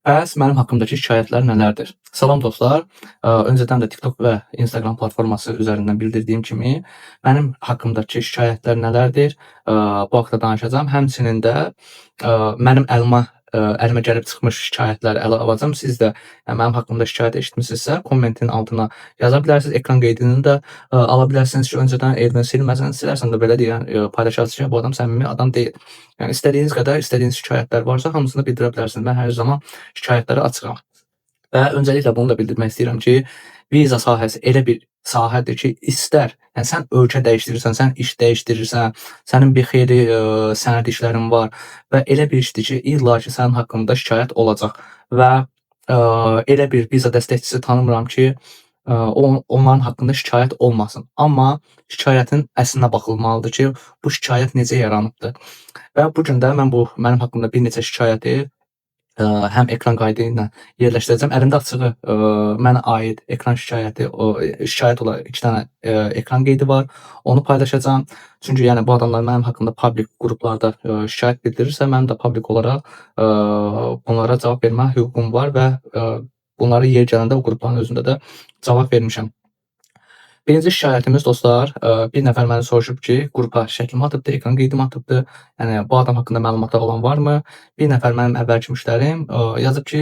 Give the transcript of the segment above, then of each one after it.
Bəs mənim haqqımdakı şikayətlər nələrdir? Salam dostlar. Öncədən də TikTok və Instagram platforması üzərindən bildirdiyim kimi, mənim haqqımdakı şikayətlər nələrdir? Bu haqda danışacağam. Həmçinin də mənim əlimə gəlib çıxmış şikayətləri ələ alacağam. Siz də mənim haqqımda şikayət eşitmisinizsə, kommentin altına yaza bilərsiniz. Ekran qeydini də ala bilərsiniz ki, öncədən evindən silməsən, silərsən də belə deyən paylaşarsınız ki, bu adam səmimi adam deyil. Yəni istədiyiniz qədər, istədiyiniz şikayətlər varsa hamısını bildirə bilərsiniz. Mən hər zaman şikayətlərə açığam. Və öncəliklə bunu da bildirmək istəyirəm ki, viza sahəsi elə bir sahədir ki, istər yəni sən ölkə dəyişdirirsən, sən iş dəyişdirirsən, sənin bir xeyli sənəd işlərin var və elə bir işdir ki, illa ki, sənin haqqında şikayət olacaq və elə bir viza dəstəkçisi tanımıram ki, onların haqqında şikayət olmasın. Amma şikayətin əslinə baxılmalıdır ki, bu şikayət necə yaranıbdır. Və bu gün də mən mənim haqqımda bir neçə şikayəti həm ekran qaydı ilə yerləşdirəcəm. Əlimdə açığı mənə aid ekran şikayəti, şikayət olan 2 dənə ekran qeydi var. Onu paylaşacağam. Çünki yəni bu adamlar mənim haqqımda public qruplarda şikayət bildirirsə, mənim də public olaraq bunlara cavab vermə hüququm var və bunları yer gələndə o qrupların özündə də cavab vermişəm. Birinci şikayətimiz dostlar, bir nəfər məni soruşub ki, qrupa şəklimi atıbdı, ekran qeydimi atıbdı. Yəni bu adam haqqında məlumatlar olan varmı? Bir nəfər mənim əvvəlki müştərim yazıb ki,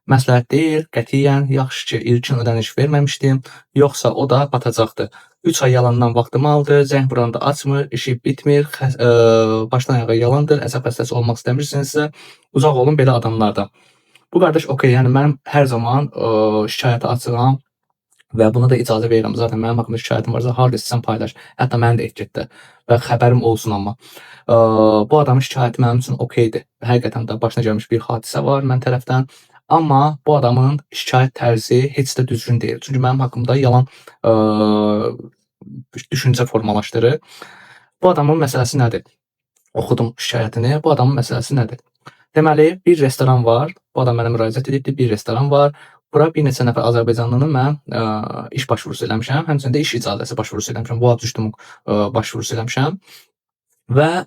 məsləhət deyil, qətiyyən, yaxşı ki, ilkin ödəniş verməmişdim, yoxsa o da batacaqdı. 3 ay yalandan vaxtımı aldı, zəng vuranda açmır, işi bitmir, başdan ayağa yalandır, əsəb xəstəsi olmaq istəmirsinizsə, uzaq olun belə adamlardan. Bu qardaş okey, yəni mənim hər zaman şikayətə açığam. Və buna da icazə verirəm. Zaten mənim haqqımda şikayətin varsa, harda istəsən paylaş. Hətta məni də etiketlə və xəbərim olsun amma. Bu adamın şikayəti mənim üçün okeydir. Həqiqətən də başına gəlmiş bir hadisə var mənim tərəfdən. Amma bu adamın şikayət tərzi heç də düzgün deyil. Çünki mənim haqqımda yalan düşüncə formalaşdırır. Bu adamın məsələsi nədir? Oxudum şikayətini. Bu adamın məsələsi nədir? Deməli, bir restoran var. Bu adam mənə müraciət edibdi. Bir restoran var. Bura bir neçə nəfər Azərbaycanlının mən iş başvurusu eləmişəm. Həmçinin də iş icazəsi başvurusu eləmişəm. Vurabdüştümük başvurusu eləmişəm. Və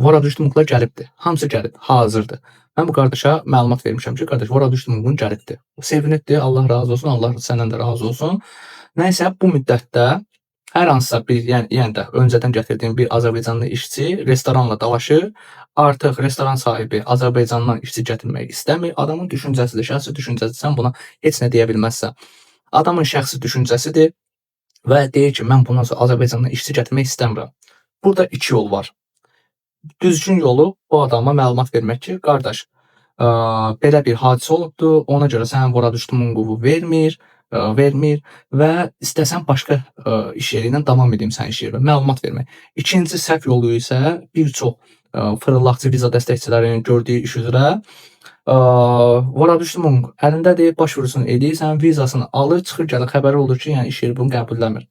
vurabdüştümüklər gəlibdir. Hamısı gəlib, hazırdır. Mən bu qardaşa məlumat vermişəm ki, qardaş vurabdüştümükün gəlibdir. Sevinibdir, Allah razı olsun, Allah səndən də razı olsun. Nəysə bu müddətdə hər hansısa bir, yəni də öncədən gətirdiyim bir Azərbaycanlı işçi restoranla dalaşır. Artıq restoran sahibi Azərbaycandan işçi gətirmək istəmir. Adamın düşüncəsidir, şəxsi düşüncəsidir. Sən buna heç nə deyə bilməzsən. Adamın şəxsi düşüncəsidir və deyir ki, mən bundan sonra Azərbaycandan işçi gətirmək istəmirəm. Burada 2 yol var. Düzgün yolu bu adama məlumat vermək ki, qardaş, belə bir hadisə olubdur, ona görə sənin vurabdüştümünqu vermir və istəsən başqa iş yeri ilə davam edeyim sənin iş yerinə. Məlumat vermək. İkinci səhv yolu isə bir çox fırıldaqçı viza dəstəkçilərinin gördüyü iş üzrə vurabdüştümünq əlindədir, başvurusunu edir, sənin vizasını alır, çıxır gəlir, xəbəri olur ki, yəni iş yeri bunu qəbulləmir.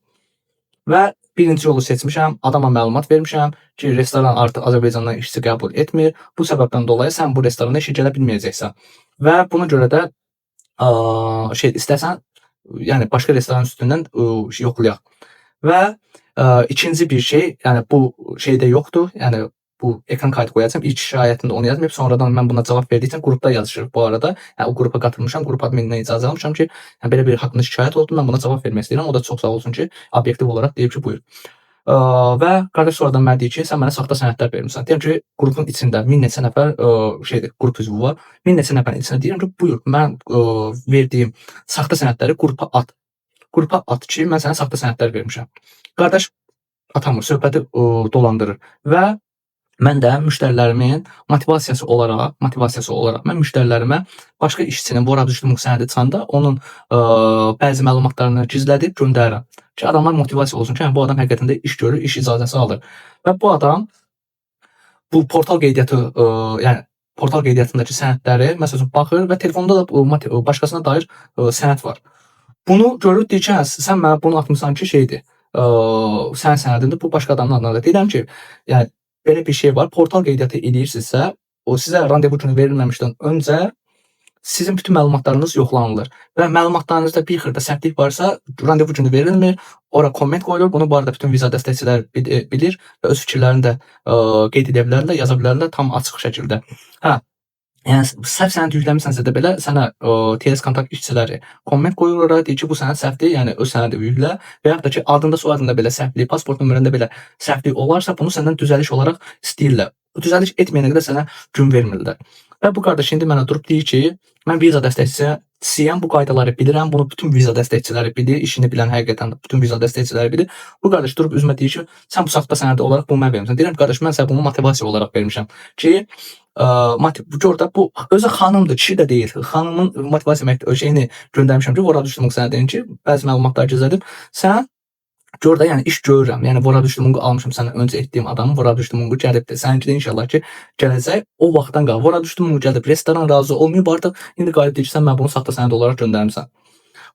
Və birinci yolu seçmişəm, adama məlumat vermişəm ki, restoran artıq Azərbaycandan işçi qəbul etmir. Bu səbəbdən dolayı sən bu restorana işə gələ bilməyəcəksən. Və buna görə də istəsən, yəni başqa restoran üstündən yoxlayaq. Və ikinci bir şey, yəni bu şeydə yoxdur, yəni bu ekran kaydı qoyacağam. İlk şikayətində onu yazmayıb, sonradan mən buna cavab verdikcə qrupda yazışır bu arada. Yəni o qrupa qatılmışam, qrup adminindən icazə almışam ki, yəni belə bir haqqında şikayət oldu, mən buna cavab vermək istəyirəm. O da çox sağ olsun ki, obyektiv olaraq deyib ki, buyur. Və qardaş sonradan mənə deyir ki, sən mənə saxta sənədlər vermisən. Deyirəm ki, qrupun içində 1000 neçə nəfər qrup üzvü var. 1000 neçə nəfərin içində deyirəm ki, buyur, mən verdiyim saxta sənədləri qrupa at. Qrupa at ki, mən sənə saxta sənədlər vermişəm. Qardaş atamır, söhbəti dolandırır və mən də müştərilərimin motivasiyası olaraq mən müştərilərimə başqa işçinin vurabdüştümük sənədi çıxanda onun bəzi məlumatlarını gizlədib göndərirəm ki, adamlar motivasiya olsun ki, bu adam həqiqətən də iş görür, iş icazəsi alır. Və bu adam bu portal qeydiyyatı, yəni portal qeydiyyatındakı sənədləri məsələn baxır və telefonda da başqasına dair sənəd var. Bunu görür, deyir ki, sən mənə bunu atmısan ki, şeydir, sənin sənədindir, bu başqa adamın adına da. Deyirəm ki, yəni belə bir şey var. Portal qeydiyyatı eləyirsinizsə, o sizə randevu günü verilməmişdən öncə sizin bütün məlumatlarınız yoxlanılır və məlumatlarınızda bir xırda səhvlik varsa, randevu günü verilmir, ora komment qoyulur. Bunu bu arada bütün viza dəstəkçiləri bilir və öz fikirlərini də qeyd edə bilərlər, yaza bilərlər tam açıq şəkildə. Yəni səhv sənəd yükləmisənsə də belə sənə TS kontakt işçiləri komment qoyurlar, deyir ki, bu sənəd səhvdir, yəni öz sənədi yüklə və yaxud da ki, adında, soyadında belə səhvlik, pasport nömrəndə belə səhvlik olarsa, bunu səndən düzəliş olaraq istəyirlər. Düzəliş etməyənə qədər sənə gün vermirlər. Və bu qardaş indi mənə durub deyir ki, mən viza dəstəkçisiyəm, bu qaydaları bilirəm, bunu bütün viza dəstəkçiləri bilir, işini bilən həqiqətən bütün viza dəstəkçiləri bilir. Bu qardaş durub üzümə deyir ki, sən bu saxta sənədi olaraq bunu mən vermisən. Deyirəm, qardaş, mən sənə bunu motivasiya olaraq vermişəm ki, gör da bu özü xanımdır, kişi də deyil. Xanımın motivasiya şeyini göndərmişəm ki, vora düşdüm sənədini ki, bəzi məlumatlar gizlədib. Sən gör da, yəni iş görürəm. Yəni vora düşdüm almışam səndən öncə etdiyim adamı, vora düşdüm gəlibdir. Səninki də inşallah ki, gələcək o vaxtdan qalıb. Vora düşdüm gəlib, restoran razı olmayıb artıq. İndi qalib deyir ki, sən mənə bunu saxta sənəd olaraq göndərmisən.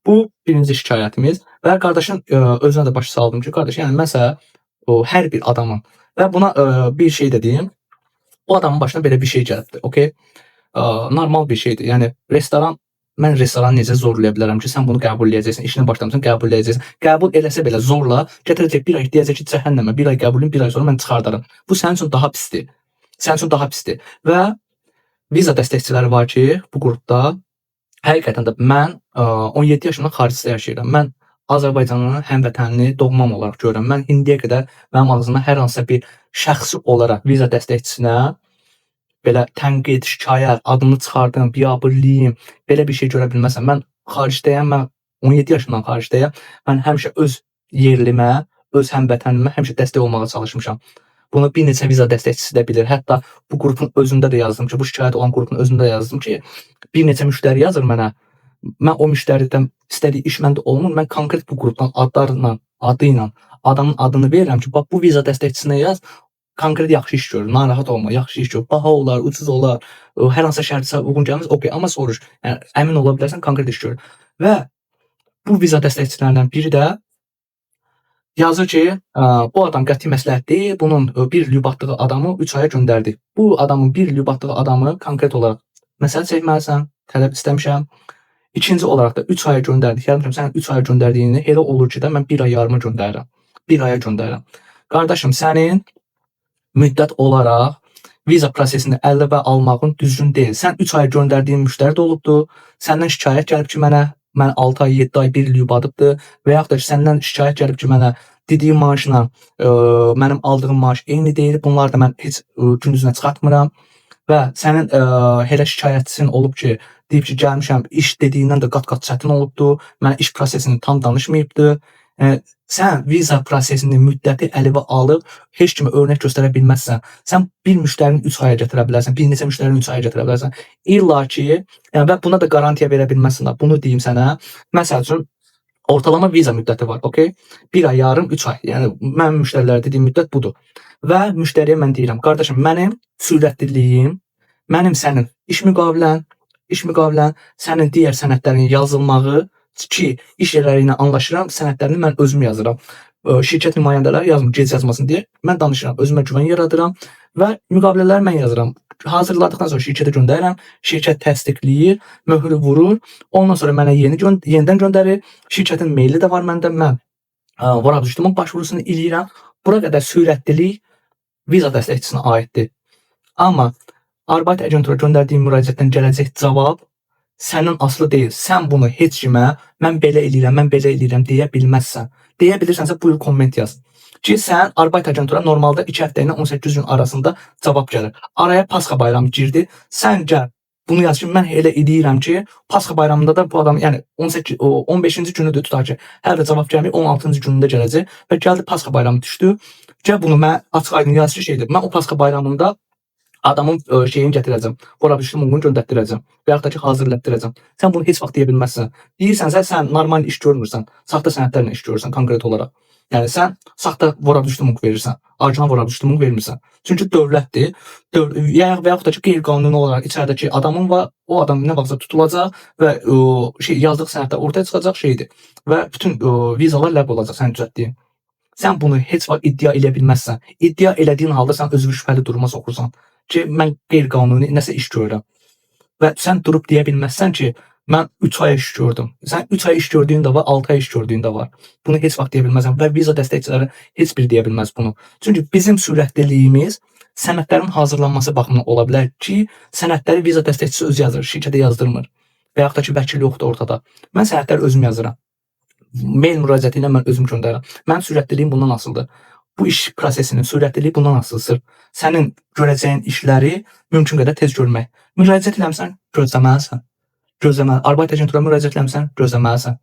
Bu birinci şikayətimiz və qardaşın özünə də başa saldım ki, qardaş, yəni məsələ hər bir adamın və buna bir şey də deyim. O adamın başına belə bir şey gəlibdir. Okay? Normal bir şeydir. Yəni mən restoranı necə zorlaya bilərəm ki, sən bunu qəbul edəcəksən, işini başlamısan, qəbul edəcəksən. Qəbul eləsə belə zorla gətirəcək bir ay deyəcək ki, cəhənnəmə, bir ay qəbulun, bir ay sonra mən çıxardaram. Bu sənin üçün daha pisdir. Sənin üçün daha pisdir. Və viza dəstəkçiləri var ki, bu qrupda həqiqətən də mən 17 yaşımdan xaricdə yaşayıram. Mən Azərbaycanın həmvətənini doğmam olaraq görürəm. Mən indiyə qədər mənim ağzımdan hər hansısa bir şəxsi olaraq viza dəstəkçisinə belə tənqid, şikayət, adını çıxardım, biabırlıyım, belə bir şey görə bilməzəm. Mən xaricdəyəm, mən 17 yaşımdan xaricdəyəm. Mən həmişə öz yerlimə, öz həmvətənimə həmişə dəstək olmağa çalışmışam. Bunu bir neçə viza dəstəkçisi də bilir. Hətta bu qrupun özündə də yazdım ki, bu şikayət olan qrupun özündə yazdım ki, bir neçə müştəri yazır mənə. Mən o müştəridən istədiyi iş məndə olmur. Mən konkret bu qrupdan adı ilə adamın adını verirəm ki, bax bu viza dəstəkçisinə yaz. Konkret yaxşı iş görür, narahat olma, yaxşı iş görür. Baha olar, ucuz olar, hər hansı şərtsə uyğun gəlməz, okey, amma soruş. Yəni əmin ola bilərsən konkret iş görür. Və bu viza dəstəkçilərindən biri də yazır ki, bu adam qəti məsləhət deyil, bunun bir il batdığı adamı 3 aya göndərdik. Bu adamın bir il batdığı adamı konkret olaraq məsələ çəkməlisən, tələb istəmişəm. İkinci olaraq da 3 aya göndərdik. Yəni sən 3 aya göndərdiyini elə olur ki də mən 1 ay yarıma göndərirəm. 1 aya göndərirəm. Qardaşım, sənin müddət olaraq viza prosesini əldə almağın düzgün deyil. Sən 3 aya göndərdiyin müştəri də olubdur. Səndən şikayət gəlib ki, mən 6 ay, 7 ay, 1 il yubadıbdır və yaxud da ki, səndən şikayət gəlib ki, mənə dediyi maaşla mənim aldığım maaş eyni deyil. Bunlar da mən heç gün üzünə çıxartmıram. Və sənin elə şikayətçisin olub ki, deyib ki, gəlmişəm, iş dediyindən də qat-qat çətin olubdur, mənə iş prosesini tam danışmayıbdır. Sən viza prosesinin müddəti əlivə alıb, heç kimə örnək göstərə bilməzsən. Sən bir müştərini 3 aya gətirə bilərsən, bir neçə müştərini 3 aya gətirə bilərsən. İlla ki, və buna da qarantiya verə bilməzsən. Bunu deyim sənə. Məsəl üçün, ortalama viza müddəti var, okey? 1 ay yarım, 3 ay. Yəni, mənim müştərilərə dediyim müddət budur. Və müştəriyə mən deyirəm, qardaşım, mənim sürətliliyim, mənim sənin iş müqavilən, sənin digər sənədlərin yazılmağı ki, iş yerləri ilə anlaşıram, sənədlərini mən özüm yazıram. Şirkət nümayəndələri yazmır, gec yazmasın deyə mən danışıram, özümə güvən yaradıram və müqavilələri mən yazıram. Hazırladıqdan sonra şirkətə göndərirəm, şirkət təsdiqləyir, möhrü vurur, ondan sonra mənə yenidən göndərir, şirkətin meyli də var məndə, mən vara düşdümün başvurusunu eləyirəm. Bura qədər sürətlilik viza dəstəkçisinə aiddir. Amma Arbeit agentura göndərdiyin müraciətdən gələcək cavab sənin asılı deyil. Sən bunu heç kimə mən belə eləyirəm deyə bilməzsən. Deyə bilirsənsə buyur komment yaz. Ki sən Arbeit agentura normalda 2 həftə ilə 18 gün arasında cavab gəlir. Araya Pasxa bayramı girdi. Sən gəl bunu yaz ki, mən elə eləyirəm ki, Pasxa bayramında da bu adam, yəni 15-ci günüdür tutaq ki, hələ də cavab gəlməyib, 16-cı günündə gələcək və gəldi Pasxa bayramı düşdü. Gəl bunu mən açıq aydın yaz ki, şeydir. Mən o Pasxa bayramında adamın şeyini gətirəcəm, vora düşdüm onu göndərdirəcəm və yaxud da ki, hazırlatdıracam. Sən bunu heç vaxt deyə bilməzsən. Deyirsənsə, sən normal iş görmürsən, saxta sənədlərlə iş görürsən konkret olaraq. Yəni sən saxta vora düşdüm verirsən, orijinal vora düşdüm vermirsən. Çünki dövlətdir, və yaxud da ki, qeyri-qanuni olaraq içəridəki adamın var, o adam nə vaxtsa tutulacaq və yazdığı sənədlər ortaya çıxacaq şeydir və bütün vizalar ləğv olacaq sənin düzəltdiyin. Sən bunu heç vaxt iddia eləyə bilməzsən. İddia elədiyin halda sən özünü şübhəli duruma soxursan ki, mən qeyri-qanuni nəsə iş görürəm. Və sən durub deyə bilməzsən ki, mən 3 ay iş gördüm. Sən 3 ay iş gördüyün də var, 6 ay iş gördüyün də var. Bunu heç vaxt deyə bilməzsən və viza dəstəkçiləri heç biri deyə bilməz bunu. Çünki bizim sürətliliyimiz sənədlərin hazırlanması baxımından ola bilər ki, sənədləri viza dəstəkçisi özü yazır, şirkətə yazdırmır və yaxud da ki, vəkil yoxdur ortada. Mən sənədləri özüm yazıram. Mail müraciəti ilə mən özüm göndərirəm. Mənim sürətliliyim bundan asılıdır. Bu iş prosesinin sürətliliyi bundan asılıdır. Sənin görəcəyin işləri mümkün qədər tez görmək. Müraciət eləmisən, gözləməlisən. Arbeit agentura müraciət eləmisən, gözləməlisən.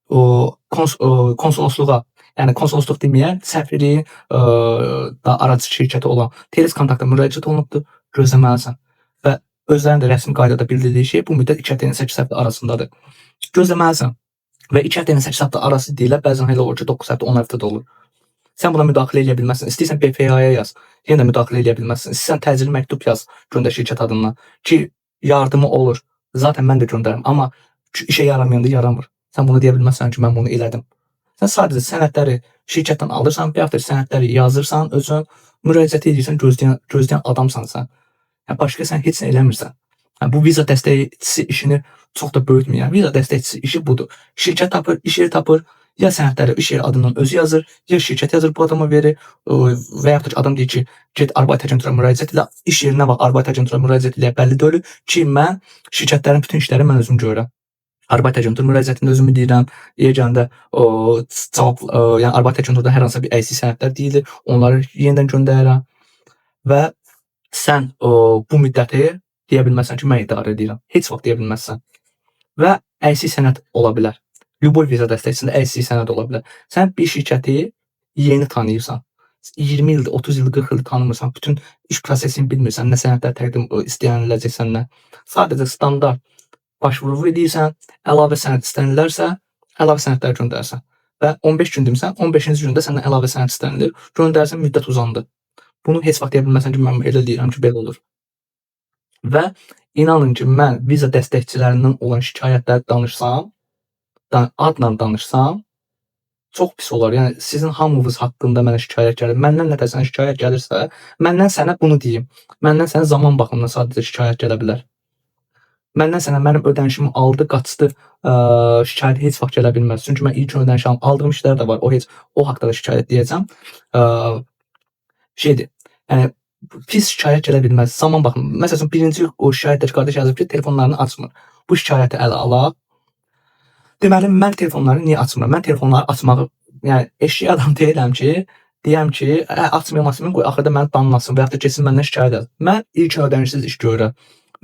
Konsolosluğa, yəni konsolosluq deməyən, səfirliyin da aracı şirkəti olan Teles kontakta müraciət olunubdur, gözləməlisən. Və özlərinin də rəsmi qaydada bildirdiyi şey bu müddət 2 həftə ilə 8 həftə arasındadır. Gözləməlisən. Və 2 həftə ilə 8 həftə arası deyirlər, bəzən elə olur ki, 9 həftə, 10 həftə də olur. Sən buna müdaxilə edə bilməzsən. İstəyirsən BFA-ya yaz, yenə də müdaxilə edə bilməzsən. İstəyirsən təcili məktub yaz, göndər şirkət adından ki, yardımı olur. Zaten mən də göndərim, amma işə yaramayanda yaramır. Sən bunu deyə bilməzsən ki, mən bunu elədim. Sən sadəcə sənədləri şirkətdən alırsan, bir həftə sənədləri yazırsan, özün müraciət edirsən, gözləyən adamsan sən. Yəni, başqa sən heç nə eləmirsən. Yəni, bu viza dəstəkçisi işini çox da böyütməyən. Viza dəstəkçisi işi budur. Şirkət tapır, iş yeri tapır, ya sənədləri iş yeri adından özü yazır, ya şirkət yazır, bu adama verir və yaxud da ki, adam deyir ki, get Arbeit agentura müraciət elə, iş yerinə bax, Arbeit agentura müraciət elə, bəlli deyil ki, mən şirkətlərin bütün işləri mən özüm görürəm. Arbeit agentura müraciətində özümü deyirəm, yeganə cavab, yəni Arbeit agenturada hər hansı bir əksik sənədlər deyilir, onları yenidən göndərirəm və sən bu müddəti deyə bilməzsən ki, mən idarə edirəm. Heç vaxt deyə bilməzsən. Və əksik sənəd ola bilər. Lüboy viza dəstəkçisində əksik sənəd ola bilər. Sən bir şirkəti yeni tanıyırsan. 20 ildir, 30 ildir, 40 ildir tanımırsan. Bütün iş prosesini bilmirsən. Nə sənədlər təqdim istəniləcək səndən. Sadəcə standart başvuru edirsən, əlavə sənəd istənilərsə, əlavə sənədlər göndərsən. Və 15 gün demirsən, 15-ci gündə səndən əlavə sənəd istənilir. Göndərsən, müddət uzandı. Bunu heç vaxt deyə bilməsən ki, mən elə deyirəm ki, belə olur. Və inanın ki, mən viza dəstəkçilərindən olan şikayətləri danışsam, adla danışsam, çox pis olar. Yəni, sizin hamınız haqqında mənə şikayət gəlir. Məndən nə sənə şikayət gəlirsə, məndən sənə bunu deyim. Məndən sənə zaman baxımından sadəcə şikayət gələ bilər. Məndən sənə mənim ödənişimi aldı, qaçdı, şikayət heç vaxt gələ bilməz. Çünki mən ilk ödənişimi aldığım işlər də var. O haqda da şikayət deyəcəm. Yəni, pis şikayət gələ bilməz. Zaman baxımından. Məsələn, birinci o şikayətdəki qardaş yazıb ki, telefonlarını açmır. Bu şikayəti ələ alaq. Deməli, mən telefonları niyə açmıram? Mən telefonları açmağı, yəni eşşək adam deyiləm ki, deyəm ki, açmayım, qoy axırda məni danlasın və yaxud da keçsin məndən şikayət edin. Mən ilk ödənişsiz iş görürəm.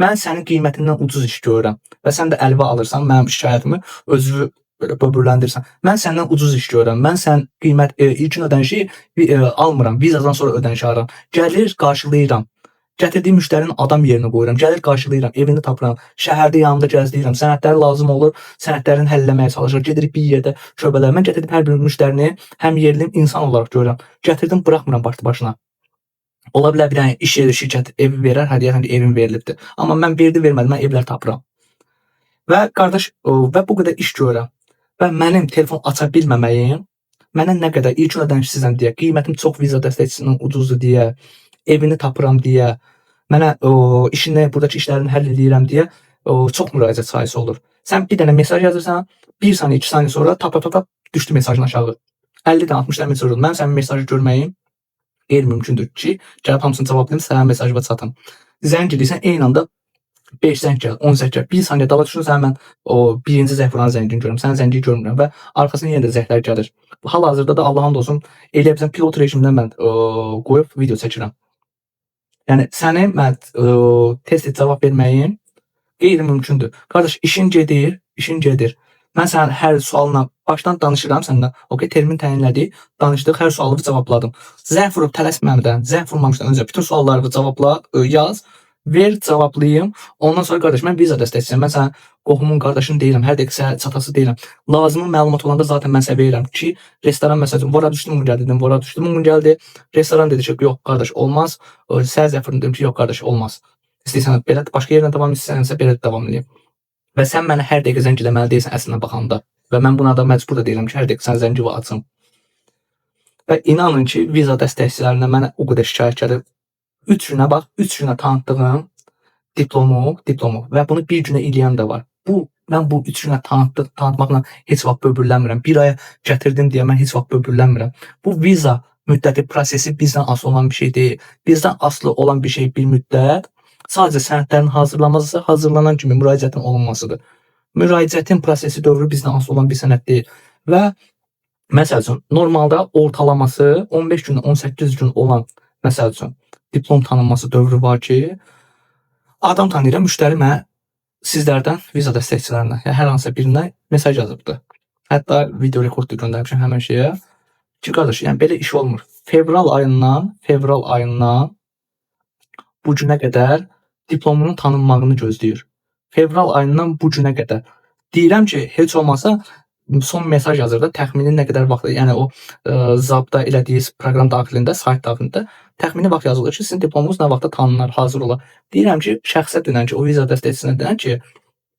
Mən sənin qiymətindən ucuz iş görürəm və sən də əlvə alırsan, mənim şikayətimi özü belə böbürləndirsən. Mən səndən ucuz iş görürəm. Mən sən ilk ödənişi almıram, vizadan sonra ödəniş alıram. Gəlir, qarşılayıram. Gətirdiyim müştərinin adam yerinə qoyuram. Gəlir, qarşılayıram, evini tapıram, şəhərdə yanımda gəzdirirəm. Sənədləri lazım olur, sənədlərini həll eləməyə çalışır. Gedirik bir yerdə şöbələr. Mən gətirdim hər bir müştərini həm yerliyim insan olaraq görürəm. Gətirdim, buraxmıram başlı başına. Ola bilər bir dənə iş yeri, şirkət evi verər, hə deyərəm ki, evim verilibdir. Amma mən vermədim, mən evlər tapıram. Və qardaş, və bu qədər iş görürəm. Və mənim telefon aça bilməməyim, mənə nə qədər ilk ödənişsizəm deyə, qiymətim çox viza dəstəkçisindən ucuzdur deyə, evini tapıram deyə, mənə işini, buradakı işlərini həll edirəm deyə çox müraciət sayısı olur. Sən bir dənə mesaj yazırsan, 1 saniyə, 2 saniyə sonra tap düşdü mesajın aşağı. 50 dənə 60 dənə mesaj oldu. Mənim sənin mesajı görməyim qeyri-mümkündür ki, gəlib hamısını cavablayım, sənə mesajıma çatım. Zəng edirsən, eyni anda 5 zəng gəl, 10 zəng gəl, 1 saniyə dala düşürsən, mən birinci zəng vuran zəngini görürəm, sənin zəngi görmürəm və arxasına yenə də zənglər gəlir. Hal-hazırda da Allahın olsun, elə bilsən pilot rejimindən mən qoyub video çəkirəm. Yəni, səni mən tez-tez cavab verməyim qeyri-mümkündür. Qardaş, işin gedir. Mən sənin hər sualına başdan danışıram səndən. Termin təyinlədik, danışdıq, hər sualı cavabladım. Zəng vurub tələsməmədən, zəng vurmamışdan öncə bütün sualları cavabla, yaz, ver, cavablayım. Ondan sonra qardaş, mən viza dəstəkçisiyəm. Mən sənin qohumun qardaşın deyiləm, hər dəqiqə çatası deyiləm. Lazımı məlumat olanda zaten mən sənə verirəm ki, restoran məsələn, vora düşdüm, mun gəldi dedim, vora düşdüm, mun gəldi. Restoran dedi ki, yox qardaş, olmaz. Sən zəfirəm dedim ki, yox qardaş, olmaz. İstəyirsən belə başqa yerdən davam edirsənsə belə davam edeyim. Və sən mənə hər dəqiqə zəng eləməli deyilsən əslində baxanda. Və mən buna da məcbur da deyirəm ki, hər dəqiqə sən zəngi açım. Və inanın ki, viza dəstəkçilərinə mənə o qədər şikayət gəlir. 3 günə bax, 3 günə tanıtdığım diplomu və bunu bir günə eləyən də var. Mən bu 3 günə tanıtmaqla heç vaxt böbürlənmirəm. Bir aya gətirdim deyə mən heç vaxt böbürlənmirəm. Bu viza müddəti, prosesi bizdən asılı olan bir şey deyil. Bizdən asılı olan bir şey bir müddət sadəcə sənədlərin hazırlanması, hazırlanan kimi müraciətin olunmasıdır. Müraciətin prosesi dövrü bizdən asılı olan bir sənəd deyil və məsəl üçün normalda ortalaması 15 gündən 18 gün olan məsəl üçün diplom tanınması dövrü var ki, adam tanıyıram, müştəri mənə sizlərdən viza dəstəkçilərindən, yəni hər hansısa birindən mesaj yazıbdı. Hətta video rekord da göndərmişəm həmin şeyə. Ki qardaş, yəni belə iş olmur. Fevral ayından bu günə qədər diplomunun tanınmağını gözləyir. Fevral ayından bu günə qədər. Deyirəm ki, heç olmasa son mesaj yazır da təxmini nə qədər vaxt, yəni o zabda elədiyiniz proqram daxilində, sayt daxilində təxmini vaxt yazılır ki, sizin diplomunuz nə vaxtda tanınar, hazır olar. Deyirəm ki, şəxsə denən ki, o viza dəstəkçisinə denən ki,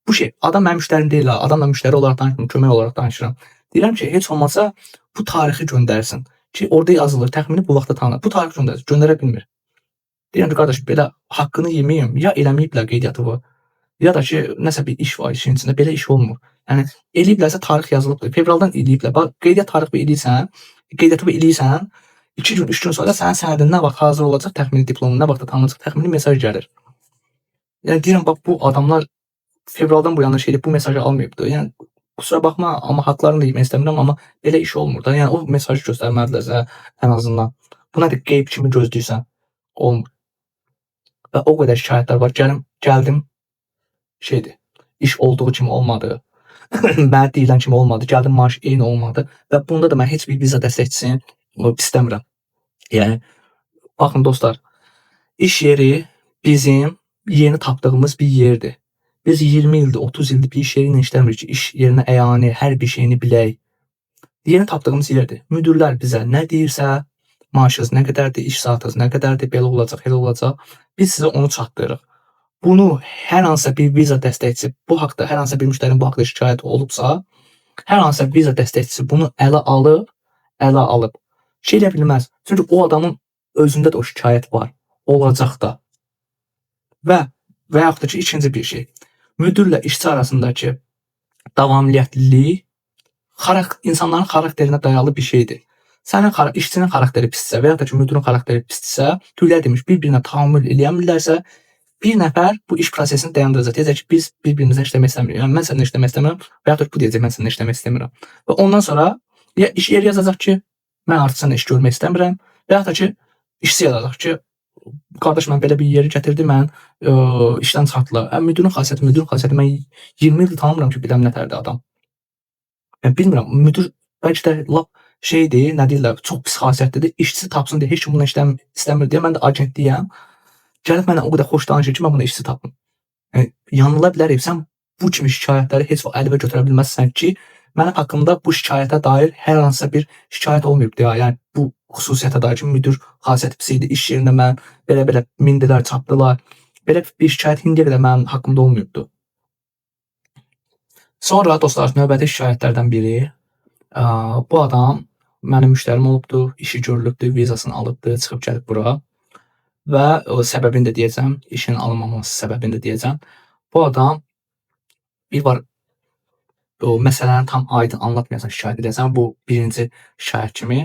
bu şey, adam mənim müştərim deyil ha, adamla müştəri olaraq danışmıram, kömək olaraq danışıram. Deyirəm ki, heç olmasa bu tarixi göndərsin ki, orada yazılır, təxmini bu vaxtda tanınır. Bu tarixi göndərsin, göndərə bilmir. Deyirəm ki, qardaş, belə haqqını yeməyim, ya eləməyiblər qeydiyyatı var, ya da ki, nəsə bir iş var işin içində, belə iş olmur. Yəni, eləyiblərsə tarix yazılıbdır, fevraldan eləyiblər. Bax, qeydiyyat tarixi eləyirsən, qeydiyyatı eləyirsən, 2 gün, 3 gün sonra sənin sənədin nə vaxt hazır olacaq, təxmini diplomun nə vaxtda tanınacaq, təxmini mesaj gəlir. Yəni, deyirəm, bax, bu adamlar fevraldan bu yana şeydir, bu mesajı almayıbdır. Yəni, kusura baxma, amma haqlarını da yemək istəmirəm, amma belə iş olmur da. Yəni, o mesajı göstərməlidirsə, ən azından. Bu nədir, qeyb kimi gözləyirsən, olmur. Və o qədər şikayətlər var, gəldim, şeydir, iş olduğu kimi olmadı, mənə deyilən kimi olmadı, gəldim, maaş eyni olmadı və bunda da mən heç bir viza dəstəkçisini istəmirəm. Yəni, baxın dostlar, iş yeri bizim yeni tapdığımız bir yerdir. Biz 20 ildir, 30 ildir bir iş yeri ilə işləmirik ki, iş yerinə əyani, hər bir şeyini bilək. Yeni tapdığımız yerdir. Müdürlər bizə nə deyirsə, maaşınız nə qədərdir, iş saatınız nə qədərdir, belə olacaq, elə olacaq. Biz sizə onu çatdırırıq. Bunu hər hansısa bir viza dəstəkçisi, bu haqda hər hansısa bir müştərinin bu haqda şikayəti olubsa, hər hansısa viza dəstəkçisi bunu ələ alıb, şey eləyə bilməz. Çünki o adamın özündə də o şikayət var, olacaq da. Və yaxud da ki, ikinci bir şey, müdürlə işçi arasındakı davamiyyətlilik insanların xarakterinə dayalı bir şeydir. İşçinin xarakteri pisdirsə və yaxud da ki, müdürün xarakteri pisdirsə, tüylər demiş, bir-birinə tahammül eləyəmirlərsə, bir nəfər bu iş prosesini dayandıracaq. Deyəcək ki, biz bir-birimizlə işləmək istəmirik. Yəni, mən səninlə işləmək istəmirəm və yaxud da bu deyəcək, mən səninlə işləmək istəmirəm. Və ondan sonra ya iş yeri yazacaq ki, mən artıq səninlə iş görmək istəmirəm və yaxud da ki, işçi yazacaq ki, qardaş, mən belə bir yeri gətirdi, mən işdən çıxartdılar. Müdürün xasiyyəti, mən 20 ildir tanımıram ki, biləm nətərdir adam. Yəni, bilmirəm, müdür bəlkə də lap şeydir, nə deyirlər, çox pis xasiyyətlidir, işçisi tapsın deyə, heç kim bununla işləmir deyə, mən də agentliyəm. Gəlib mənə o qədər xoş danışır ki, mən buna işçi tapım. Yəni, yanıla bilərik, sən bu kimi şikayətləri heç vaxt əlivə götürə bilməzsən ki, mənim haqqımda bu şikayətə dair hər hansısa bir şikayət olmayıbdır ya. Yəni, bu xüsusiyyətə dair ki, müdür xasiyyəti pis idi, iş yerində mən belə mindilər, çapdılar. Belə bir şikayət indiyə qədər mənim haqqımda olmayıbdır. Sonra dostlar, növbəti şikayətlərdən biri, bu adam mənim müştərim olubdur, işi görülübdür, vizasını alıbdır, çıxıb gəlib bura. Və səbəbini də deyəcəm, işin alınmaması səbəbini də deyəcəm. Bu adam bir var, məsələni tam aydın anlatmayasın, şikayət edəsən, bu birinci şikayət kimi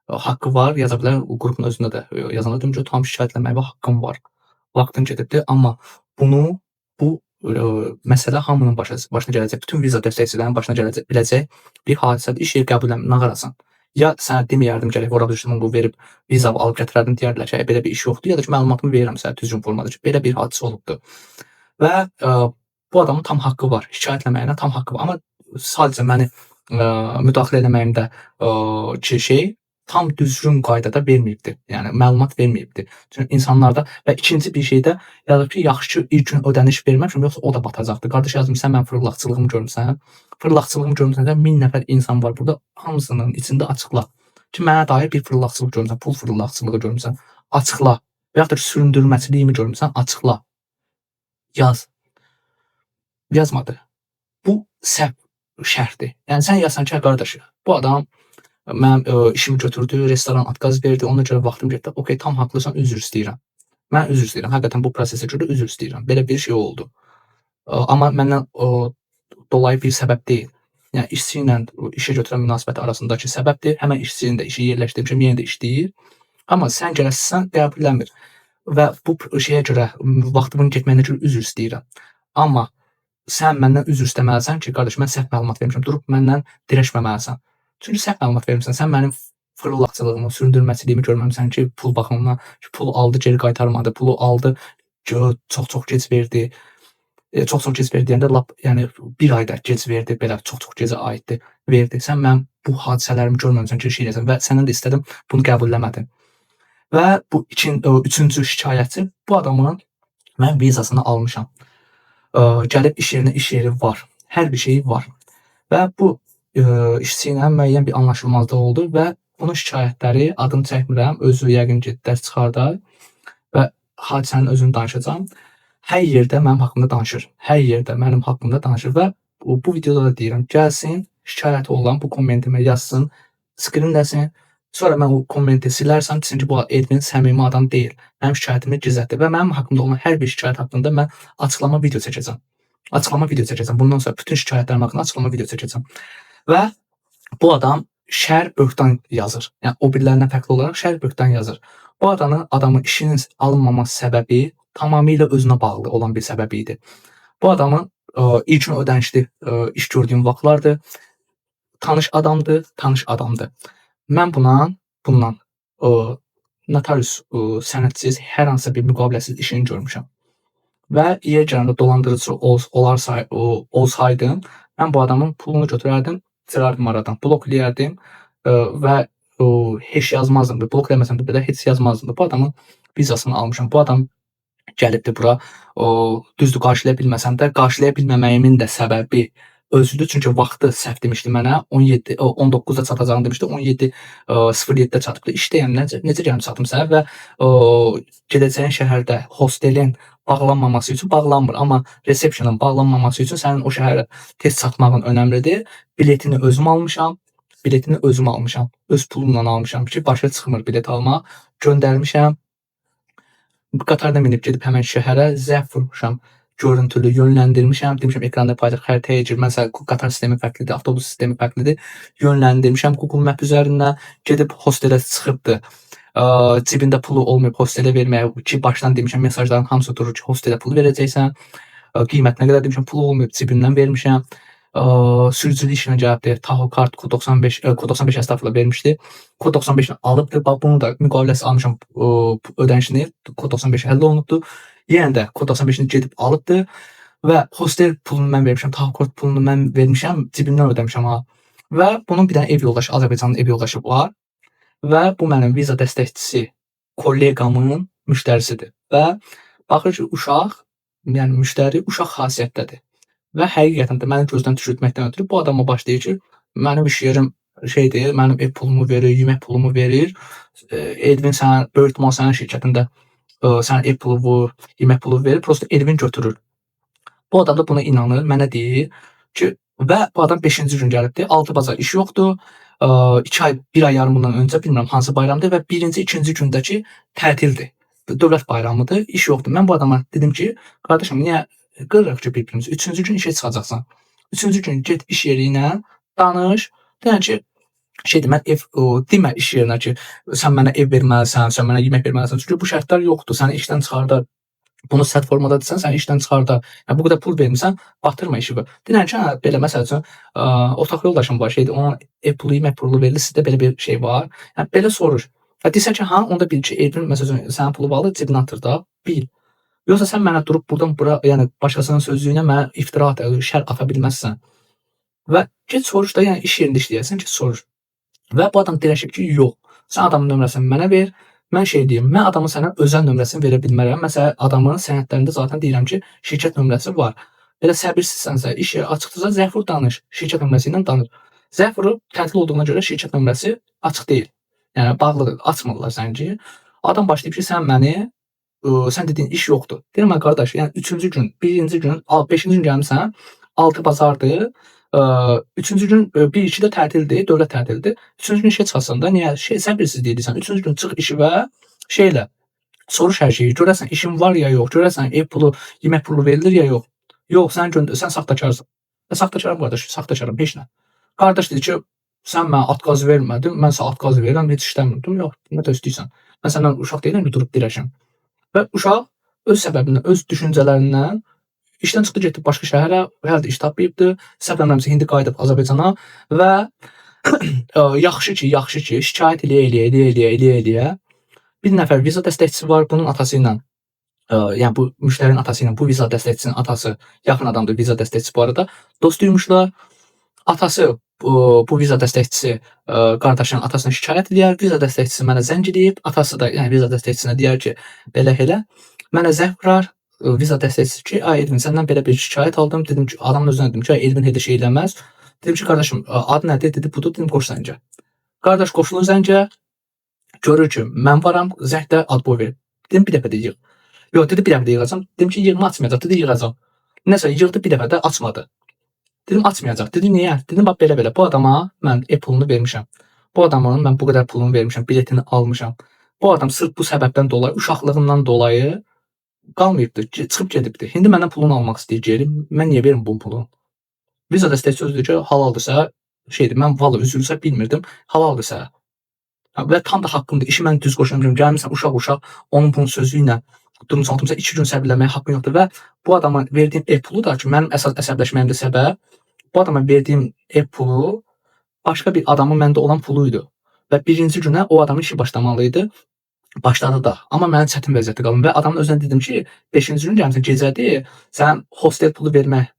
haqqı var, yaza bilər, qrupun özündə də yazanda deyim ki, tam şikayətləməyə haqqım var, vaxtın gedibdir, amma bu məsələ hamının başına gələcək, bütün viza dəstəkçilərinin başına gələcək bir hadisədir, iş yeri qəbul eləmir, nə qarasan? Ya sənə deməyərdim gələk, ora düşdüm, bu verib viza alıb gətirərdim, deyərdilər ki, belə bir iş yoxdur, ya da ki, məlumatımı verirəm sənə düzgün formada ki, belə bir hadisə olubdur. Və bu adamın tam haqqı var, şikayətləməyinə tam haqqı var, amma sadəcə məni müdaxilə eləməyimdə ki, tam düzgün qaydada verməyibdir, yəni məlumat verməyibdir. Çünki insanlarda və ikinci bir şeydə yazıb ki, yaxşı ki, ilk gün ödəniş verməmişəm, yoxsa o da batacaqdır. Qardaş yazmışsan, mən fırlaqçılığımı görmüsən, 1000 nəfər insan var burada, hamısının içində açıqla ki, mənə dair bir fırlaqçılıq görmüsən, pul fırlaqçılığı görmüsən, açıqla və yaxud da süründürməciliyimi görmüsən, açıqla, yaz. Yazmadı. Bu səhv şərtdir. Yəni, sən yazsan ki, qardaşı, bu adam mənim işimi götürdü, restoran atqaz verdi, ona görə vaxtım getdi. Okey, tam haqlısan, üzr istəyirəm. Mən üzr istəyirəm, həqiqətən bu prosesə görə üzr istəyirəm. Belə bir şey oldu. Amma məndən dolayı bir səbəb deyil. yəni işçi ilə işə götürən münasibəti arasındakı səbəbdir. Həmin işçinin də işi yerləşdirmişəm, yenə də işləyir. Amma sən gələsisən qəbulləmir və bu şeyə görə, vaxtımın getməyinə görə üzr istəyirəm. Amma sən məndən üzr istəməlisən ki, qardaş mən səhv məlumat vermişəm, durub məndən dirəşməməlisən. Çünki səhv məlumat vermisən, sən mənim fırıldaqçılığımı, süründürməçiliyimi görməmisən ki, pul baxımından ki, pul aldı, geri qaytarmadı, pulu aldı, çox-çox gec verdi. Çox-çox gec verdi deyəndə lap yəni 1 ayda gec verdi, belə çox-çox gecə aiddir, verdi. Sən mənim bu hadisələrimi görməmisən ki, şey eləsən və səndən də istədim, bunu qəbulləmədin. Və bu üçüncü şikayətçi bu adamın mən vizasını almışam. Gəlib iş yerinə, iş yeri var. Hər bir şeyi var. Və bu işçi ilə müəyyən bir anlaşılmazlıq oldu və bunun şikayətləri, adını çəkmirəm, özü yəqin ki, dərs çıxardar və hadisənin özünü danışacağam. Hər yerdə mənim haqqımda danışır. Hər yerdə mənim haqqımda danışır və bu videoda da deyirəm, gəlsin, şikayəti olan bu kommentimə yazsın, skrinləsin. Sonra mən o kommenti silərsəm, desin ki, bu Edvin səmimi adam deyil. Mənim şikayətimi gizlətdi və mənim haqqımda olan hər bir şikayət haqqında mən açıqlama video çəkəcəm. Açıqlama video çəkəcəm. Bundan sonra bütün şikayətlərim haqqında açıqlama video çəkəcəm. Və bu adam şər böhtan yazır. Yəni o birilərindən fərqli olaraq şər böhtan yazır. Bu adamın işinin alınmaması səbəbi tamamilə özünə bağlı olan bir səbəbi idi. Bu adamın ilkin ödənişli iş gördüyüm vaxtlardır. Tanış adamdır. Mən bundan notarius sənədsiz, hər hansısa bir müqaviləsiz işini görmüşəm. Və yer gələndə dolandırıcı olsaydım, mən bu adamın pulunu götürərdim, çıxardım aradan, blokləyərdim və heç yazmazdım. Blok eləməsəm də belə heç yazmazdım. Bu adamın vizasını almışam. Bu adam gəlibdir bura. Düzdür, qarşılaya bilməsəm də, qarşılaya bilməməyimin də səbəbi özüdür. Çünki vaxtı səhv demişdi mənə. 19-da çatacağını demişdi. 17:07-də çatıbdı. İşdəyəm, necə gəlib çatım sənə və gedəcəyin şəhərdə hostelin bağlanmaması üçün bağlanmır. Amma resepsiyonun bağlanmaması üçün sənin o şəhərə tez çatmağın önəmlidir. Biletini özüm almışam. Öz pulumla almışam ki, başa çıxmır bilet almaq. Göndərmişəm. Qatarda minib gedib həmən şəhərə zəng vurmuşam. Görüntülü yönləndirmişəm. Demişəm ekranda paylaş, xəritəyə gir. Məsələn, qatar sistemi fərqlidir, avtobus sistemi fərqlidir. Yönləndirmişəm Google Map üzərindən. Gedib hostelə çıxıbdı. Cibində pulu olmayıb hostelə verməyə ki, başdan demişəm mesajların hamısı durur ki, hostelə pul verəcəksən. Qiymətinə qədər demişəm, pulu olmayıb cibimdən vermişəm. Sürücülük işinə gəlibdi. Taho kart kod 95 əstağfurullah vermişdi. Kod 95-ni alıbdı. Bax bunu da müqaviləsi almışam ödənişini. Kod 95 həll olunubdu. Yenə də kod 95-ni gedib alıbdı və hostel pulunu mən vermişəm. Taho kart pulunu mən vermişəm, cibimdən ödəmişəm ha. Və bunun bir dənə ev yoldaşı, Azərbaycanlı ev yoldaşı var və bu mənim viza dəstəkçisi kolleqamın müştərisidir. Və baxır ki, yəni müştəri uşaq xasiyyətdədir. Və həqiqətən də məni gözdən düşürtməkdən ötürü bu adama başlayır ki, mənim iş yerim şeydir, mənim ev pulumu verir, yemək pulumu verir. Edvin sənə, böyük ehtimal sənin şirkətində sənə ev pulu, yemək pulu verir, prosta Edvin götürür. Bu adam da buna inanır, mənə deyir ki, və bu adam 5-ci gün gəlibdir, 6 bazar iş yoxdur. 2 ay, 1 ay yarım bundan öncə bilmirəm hansı bayramdır və 1-ci, 2-ci gündəki tətildir. Dövlət bayramıdır, iş yoxdur. Mən bu adama dedim ki, qardaşım, niyə qırırıq ki bir-birimizi? 3-cü gün işə çıxacaqsan. 3-cü gün get iş yeri ilə danış. Deyən ki, mən demə iş yerinə ki, sən mənə ev verməlisən, sən mənə yemək verməlisən. Çünki bu şərtlər yoxdur. Səni işdən çıxardar. Bunu sərt formada desən, səni işdən çıxardar. Yəni bu qədər pul vermisən, batırma işi. Deyən ki, belə məsəl üçün otaq yoldaşım var, onun ev pulu, yemək pulu verilir, sizdə belə bir şey var. Yəni belə soruş. Desən ki, onda bil ki, Edvin məsəl üçün sənin pulu alır, cibinə atır da, bil. Yoxsa sən mənə durub buradan bura, yəni başqasının sözlüyünə mənə iftira şər ata bilməzsən. Və get soruş da, yəni iş yerində işləyərsən, get soruş. Və bu adam dirəşib ki, yox, sən adamın nömrəsini mənə ver, mən deyim, mən adamın sənə özəl nömrəsini verə bilmərəm. Məsələn, adamın sənədlərində zaten deyirəm ki, şirkət nömrəsi var. Belə səbirsizsənsə, iş yeri açıqdırsa, zəng vur danış, şirkət nömrəsi ilə danış. Zəng vurub, tətil olduğuna görə şirkət nömrəsi açıq deyil. Yəni bağlıdır, açmırlar zəngi. Adam başlayıb ki, sən dediyin iş yoxdur. Deyirəm, qardaş, yəni 3-cü gün, 1-ci gün, 5-ci gün gəlmisən, 6 bazardır, 3-cü gün 1-2-də tətildir, dövlət tətildir. 3-cü gün işə çıxasan da, niyə səbirsiz deyirsən? 3-cü gün çıx işi və soruş hər şeyi. Görəsən işin var ya yox, görəsən ev pulu, yemək pulu verilir ya yox. Yox, sən saxtakarsan. Və saxtaçaram qardaş, saxtaçaram, heç nə. Qardaş dedi ki, sən mənə atqaz vermədin, mən sənə atqaz verirəm, heç istəmirdim. Yox, nə də istəyirsən. Mən səndən uşaq deyiləm ki, durub dirəşəm. Və uşaq öz səbəbindən, öz düşüncələrindən işdən çıxdı, getdi başqa şəhərə, hələ də iş tapmayıbdı. Səhv eləmirəmsə indi qayıdıb Azərbaycana və yaxşı ki, şikayət eləyə bir nəfər viza dəstəkçisi var. Bunun atası ilə, yəni bu müştərinin atası ilə bu viza dəstəkçisinin atası yaxın adamdır, viza dəstəkçisi bu arada. Dost duymuşlar. Atası bu viza dəstəkçisi qardaşının atasına şikayət eləyər. Viza dəstəkçisi mənə zəng eləyib. Atası da yəni viza dəstəkçisinə deyər ki, belə mənə zəng vurar. Viza dəstəkçisi ki, ay Elvin, səndən belə bir şikayət aldım. Dedim ki, adamın özünə dedim ki, ay Elvin heç şey eləməz. Dedim ki, qardaşım, adı nədir? Dedi, budur. Dedim, qoş zəngə. Qardaş qoşulur zəngə. Görür ki, mən varam, zəngdə ad boy verir. Dedim, bir dəfə də yığ. Yox, dedi, bir dəfə də yığacam. Dedim ki, yığma açmayacaq. Dedi, yığacam. Nəsə, yığdı, bir dəfə də açmadı. Dedim, açmayacaq. Dedi, niyə? Dedim, bax, belə. Bu adama mən pulunu vermişəm. Bu adamın mən bu qədər pulunu vermişəm, biletini almışam. Bu adam sırf bu səbəbdən dolayı, uşaqlığından dolayı qalmayıbdı, çıxıb gedibdi. İndi məndən pulunu almaq istəyir geri. Mən niyə verim bu pulu? Viza dəstəkçisi özü deyir ki, halaldırsa, şeydir, mən valla üzrsə bilmirdim, halaldırsa. Və tam da haqqımdır. İşi mən düz qoşamışam. Gəlmirsən uşaq, onun bunun sözü ilə durmusan, oturmusan 2 gün səbirləməyə haqqın yoxdur və bu adama verdiyim pulu da ki, mənim əsas əsəbləşməyimdə səbəb bu adama verdiyim pulu başqa bir adamın məndə olan pulu idi. Və birinci günə o adamın işi başlamalı idi. Başladı da. Amma mən çətin vəziyyətdə qaldım və adamın özünə dedim ki, 5-ci gün gəlmisən gecədir, sən hostel pulu vermək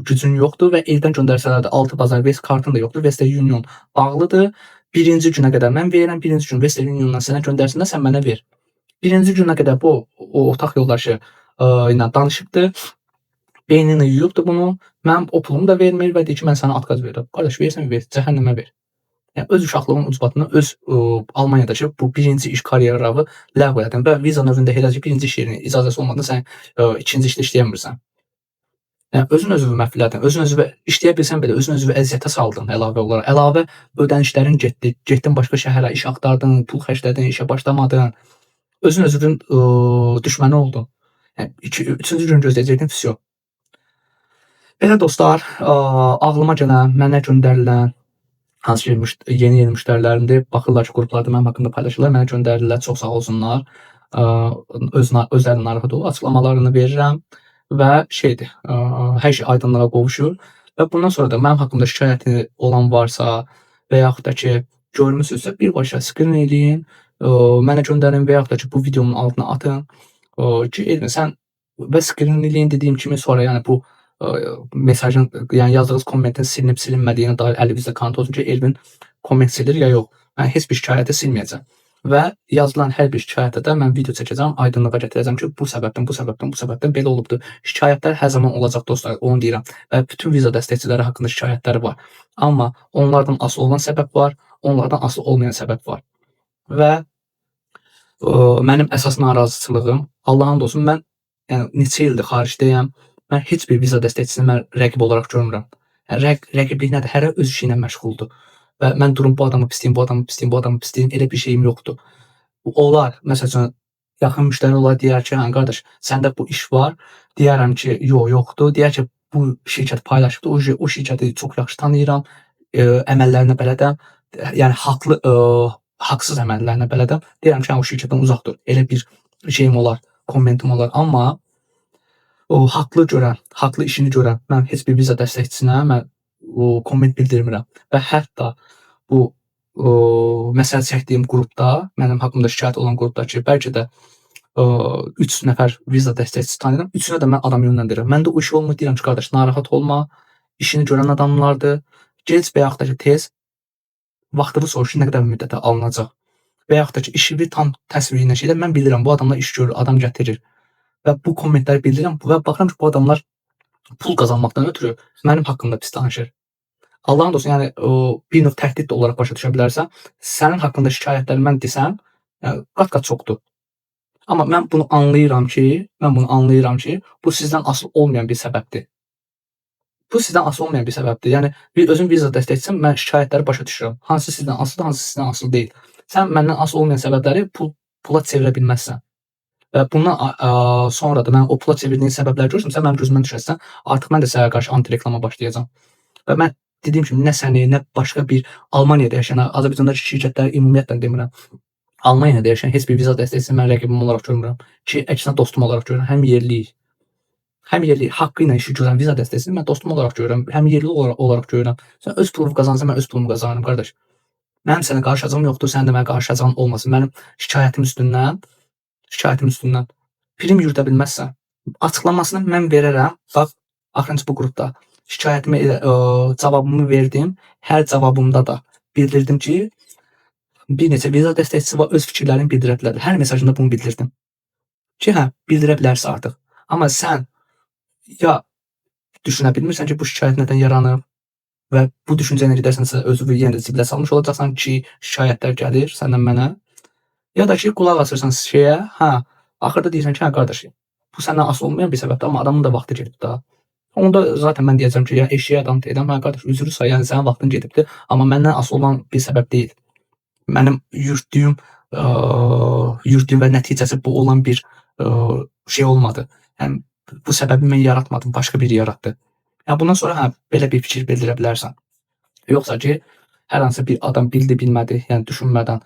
gücün yoxdur və evdən göndərsələr də 6 bazar West kartın da yoxdur. Western Union bağlıdır. Birinci günə qədər mən verirəm, birinci gün Western Uniondan sənə göndərsinlər, sən mənə ver. Birinci günə qədər o otaq yoldaşı ilə danışıbdı. Beynini yuyubdu bunu. Mən o pulumu da vermir və deyir ki, mən sənə atqaz verirəm. Qardaş, versən ver, cəhənnəmə ver. Yəni öz uşaqlığımın ucbatını öz Almaniyadakı bu birinci iş karyeravi ləğv elədim və viza növündə elə ki, birinci iş yerini icazəsi olmadan sən ikinci işdə işləyə bilmirsən. Yəni özün özünü məhv elədin, özün özünü işləyə bilsən belə özün özünü əziyyətə saldın əlavə olaraq. Əlavə ödənişlərin getdin başqa şəhərə, iş axtardın, pul xərclədin, işə başlamadın. Özün özünün düşməni oldun. Yəni üçüncü gün gözləyəcəkdin, vəsə. Belə dostlar, ağlıma gələn, mənə göndərilən hansı ki yeni müştərilərimdir. Baxırlar ki, qruplarda mənim haqqımda paylaşırlar, mənə göndərirlər, çox sağ olsunlar. Özləri narahat olur, açıqlamalarını verirəm və şeydir, hər şey aydınlığa qovuşur və bundan sonra da mənim haqqımda şikayəti olan varsa və yaxud da ki, görmüsünüzsə birbaşa skrin eləyin, mənə göndərin və yaxud da ki, bu videonun altına atın ki, Elvin, sən və skrin eləyin dediyim kimi sonra yəni bu mesajın, yəni yazdığınız kommentin silinib silinmədiyinə dair əlinizdə kanıt olsun ki, Elvin komment silir ya yox. Mən heç bir şikayəti silməyəcəm. Və yazılan hər bir şikayətə də mən video çəkəcəm, aydınlığa gətirəcəm ki, bu səbəbdən belə olubdur. Şikayətlər hər zaman olacaq dostlar, onu deyirəm. Və bütün viza dəstəkçiləri haqqında şikayətləri var. Amma onlardan asılı olan səbəb var, onlardan asılı olmayan səbəb var. Və mənim əsas narazıçılığım, Allahın olsun, mən yəni neçə ildir xaricdəyəm. Mən heç bir viza dəstəkçisini mən rəqib olaraq görmürəm. Yəni rəqiblik nədir? Hərə öz işi ilə məşğuldur. Və mən durum bu adamı pisləyim, elə bir şeyim yoxdur. Olar, məsələn, yaxın müştəri olar, deyər ki, hə qardaş, səndə bu iş var. Deyərəm ki, yoxdur. Deyər ki, bu şirkət paylaşıbdır. O şirkəti çox yaxşı tanıyıram. Əməllərinə bələdəm. Yəni haqsız əməllərinə bələdəm. Deyərəm ki, hə o şirkətdən uzaq dur. Elə bir şeyim olar, kommentim olar. Amma o haqlı işini görən mən heç bir viza dəstəkçisinə mən komment bildirmirəm və hətta bu məsələ çəkdiyim qrupda, mənim haqqımda şikayət olan qrupda ki, bəlkə də 3 nəfər viza dəstəkçisi tanıyıram, üçünə də mən adam yönləndirirəm. Məndə o iş olmur, deyirəm ki, qardaş, narahat olma, işini görən adamlardır, gec və yaxud da ki, tez vaxtını soruş ki, nə qədər müddətə alınacaq və yaxud da ki, işini tam təsvir ilə şeylər, mən bilirəm, bu adamlar iş görür, adam gətirir. Və bu kommentləri bildirirəm və baxıram ki, bu adamlar pul qazanmaqdan ötürü mənim haqqımda pis danışır. Allahın olsun, yəni bir növ təhdid olaraq başa düşə bilərsən. Sənin haqqında şikayətləri mən desəm, qat-qat çoxdur. Amma mən bunu anlayıram ki, bu sizdən asılı olmayan bir səbəbdir. Yəni özüm viza dəstəkçisəm, mən şikayətləri başa düşürəm. Hansı sizdən asılıdır, hansı sizdən asılı deyil. Sən məndən asılı olmayan səbəbləri pula çevirə bilməzsən. Və bundan sonra da mən o pula çevirdiyin səbəbləri görürsəm, sən mənim gözümdən düşərsən, artıq mən də sənə qarşı anti-reklama başlayacağam. Və mən dediyim kimi nə səni, nə başqa bir Almaniyada yaşayan, Azərbaycandakı şirkətləri ümumiyyətlə demirəm. Almaniyada yaşayan heç bir viza dəstəkçisini mən rəqibim olaraq görmürəm ki, əksinə dostum olaraq görürəm. Həm yerli haqqı ilə işi görən viza dəstəkçisini mən dostum olaraq görürəm, həm yerli olaraq görürəm. Sən öz pulumu qazanırsan, mən öz pulumu qazanıram qardaş. Mənim sənə qarışacağım yoxdur, sənin də mənə qarışacağın olmasın. Mənim şikayətim üstündən prim yürüdə bilməzsən. Açıqlamasını mən verərəm. Bax, axırıncı bu qrupda şikayətimi cavabımı verdim. Hər cavabımda da bildirdim ki, bir neçə viza dəstəkçisi var, öz fikirlərini bildirə bilər. Hər mesajımda bunu bildirdim. Ki, hə, bildirə bilərsə artıq. Amma sən ya düşünə bilmirsən ki, bu şikayət nədən yaranıb və bu düşüncə ilə gedərsənsə özünü yenə də zibilə salmış olacaqsan ki, şikayətlər gəlir səndən mənə. Ya da ki, qulaq asırsan şeyə, hə, axırda deyirsən ki, hə qardaş, bu səndən asılı olmayan bir səbəbdir, amma adamın da vaxtı gedib də. Onda zaten mən deyəcəm ki, ya eşiyə adam deyirəm, hə qardaş, üzrsə, yəni sənin vaxtın gedibdir, amma məndən asılı olan bir səbəb deyil. Mənim yürütdüyüm və nəticəsi bu olan bir şey olmadı. Yəni bu səbəbi mən yaratmadım, başqa biri yaratdı. Yəni bundan sonra hə, belə bir fikir bildirə bilərsən. Yoxsa ki, hər hansı bir adam bildi, bilmədi, yəni düşünmədən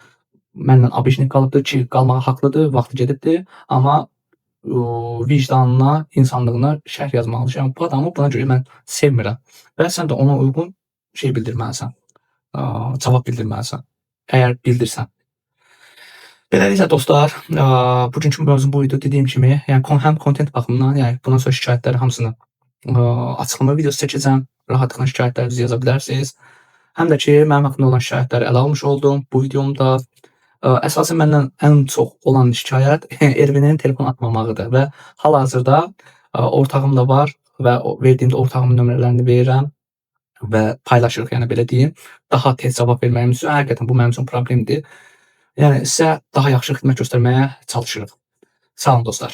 mənlə abişnik qalıbdır ki, qalmağa haqlıdır, vaxtı gedibdir, amma vicdanına, insanlığına şərh yazmalıdır. Yəni bu adamı buna görə mən sevmirəm və sən də ona uyğun şey bildirməlisən, cavab bildirməlisən, əgər bildirsən. Beləliklə dostlar, bugünkü mövzu bu idi. Dediyim kimi, yəni həm kontent baxımından, yəni bundan sonra şikayətləri hamısını açıqlama videosu çəkəcəm. Rahatlıqla şikayətlərinizi yaza bilərsiniz. Həm də ki, mənim haqqımda olan şikayətləri ələ almış oldum bu videomda. Əsasən məndən ən çox olan şikayət Ervinin telefon atmamağıdır və hal-hazırda ortağım da var və verdiyimdə ortağımın nömrələrini verirəm və paylaşırıq, yəni belə deyim. Daha tez cavab verməyim üçün həqiqətən bu mənim üçün problemdir. Yəni sizə daha yaxşı xidmət göstərməyə çalışırıq. Sağ olun dostlar.